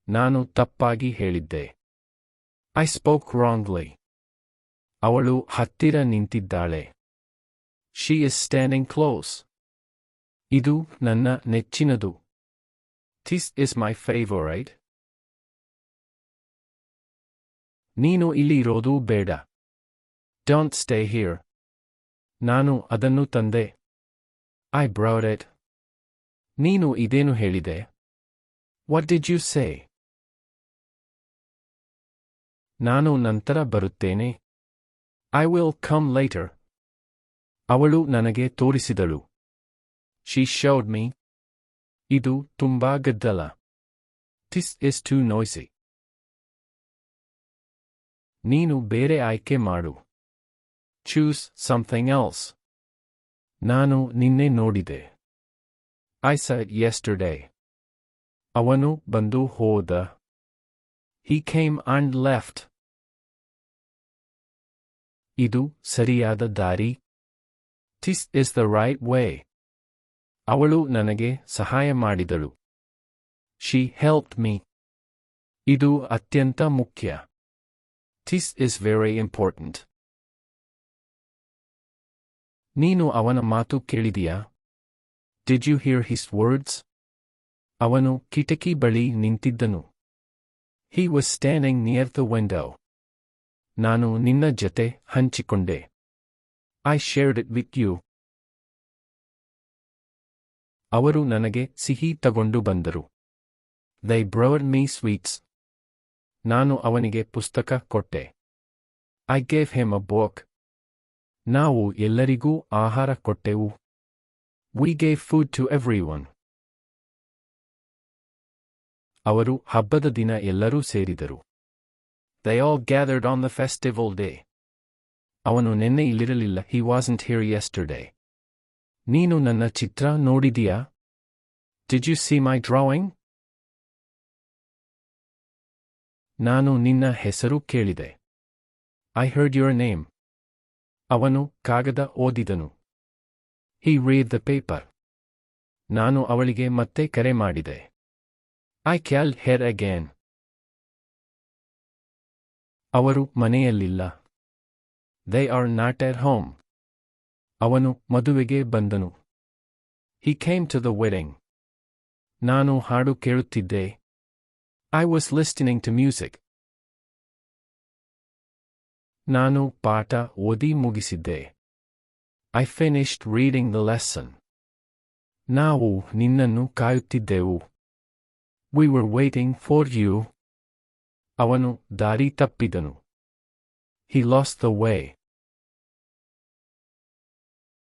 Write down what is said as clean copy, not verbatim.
ನಾನು ತಪ್ಪಾಗಿ ಹೇಳಿದ್ದೆ. I spoke wrongly. ಅವಳು ಹತ್ತಿರ ನಿಂತಿದ್ದಾಳೆ. She is standing close. ಇದು ನನ್ನ ನೆಚ್ಚಿನದು. This is my favorite. ನೀನು ಇಲ್ಲಿ ಇರೋದು ಬೇಡ. Don't stay here. ನಾನು ಅದನ್ನು ತಂದೆ. I brought it. ನೀನು ಇದೇನು ಹೇಳಿದೆ? What did you say? ನಾನು ನಂತರ ಬರುತ್ತೇನೆ. I will come later. ಅವಳು ನನಗೆ ತೋರಿಸಿದಳು. She showed me. ಇದು ತುಂಬಾ ಗದ್ದಲ. This is too noisy. ನೀನು ಬೇರೆ ಆಯ್ಕೆ ಮಾಡು. Choose something else. ನಾನು ನಿನ್ನೆ ನೋಡಿದೆ. I saw it yesterday. ಅವನು ಬಂದು ಹೋದ. He came and left. ಇದು ಸರಿಯಾದ ದಾರಿ. This is the right way. ಅವಳು ನನಗೆ ಸಹಾಯ ಮಾಡಿದಳು. She helped me. ಇದು ಅತ್ಯಂತ ಮುಖ್ಯ. This is very important. ನೀನು ಅವನ ಮಾತು ಕೇಳಿದೆಯಾ? Did you hear his words? ಅವನು ಕಿಟಕಿ ಬಳಿ ನಿಂತಿದ್ದನು. He was standing near the window. ನಾನು ನಿನ್ನ ಜತೆ ಹಂಚಿಕೊಂಡೆ. I shared it with you. ಅವರು ನನಗೆ ಸಿಹಿ ತಗೊಂಡು ಬಂದರು. They brought me sweets. ನಾನು ಅವನಿಗೆ ಪುಸ್ತಕ ಕೊಟ್ಟೆ. I gave him a book. ನಾವು ಎಲ್ಲರಿಗೂ ಆಹಾರ ಕೊಟ್ಟೆವು. We gave food to everyone. ಅವರು ಹಬ್ಬದ ದಿನ ಎಲ್ಲರೂ ಸೇರಿದರು. They all gathered on the festival day. ಅವನು ನೆನ್ನೆ ಇಲ್ಲಿರಲಿಲ್ಲ. He wasn't here yesterday. ನೀನು ನನ್ನ ಚಿತ್ರ ನೋಡಿದೀಯಾ? Did you see my drawing? ನಾನು ನಿನ್ನ ಹೆಸರು ಕೇಳಿದೆ. I heard your name. ಅವನು ಕಾಗದ ಓದಿದನು. He read the paper. ನಾನು ಅವಳಿಗೆ ಮತ್ತೆ ಕರೆ ಮಾಡಿದೆ. I called her again. ಅವರು ಮನೆಯಲ್ಲಿಲ್ಲ. They are not at home. ಅವನು ಮದುವೆಗೆ ಬಂದನು. He came to the wedding. ನಾನು ಹಾಡು ಕೇಳುತ್ತಿದ್ದೆ. I was listening to music. ನಾನು ಪಾಠ ಓದಿ ಮುಗಿಸಿದ್ದೆ. I finished reading the lesson. ನಾವು ನಿನ್ನನ್ನು ಕಾಯುತ್ತಿದ್ದೆವು. We were waiting for you. ಅವನು ದಾರಿ ತಪ್ಪಿದನು. He lost the way.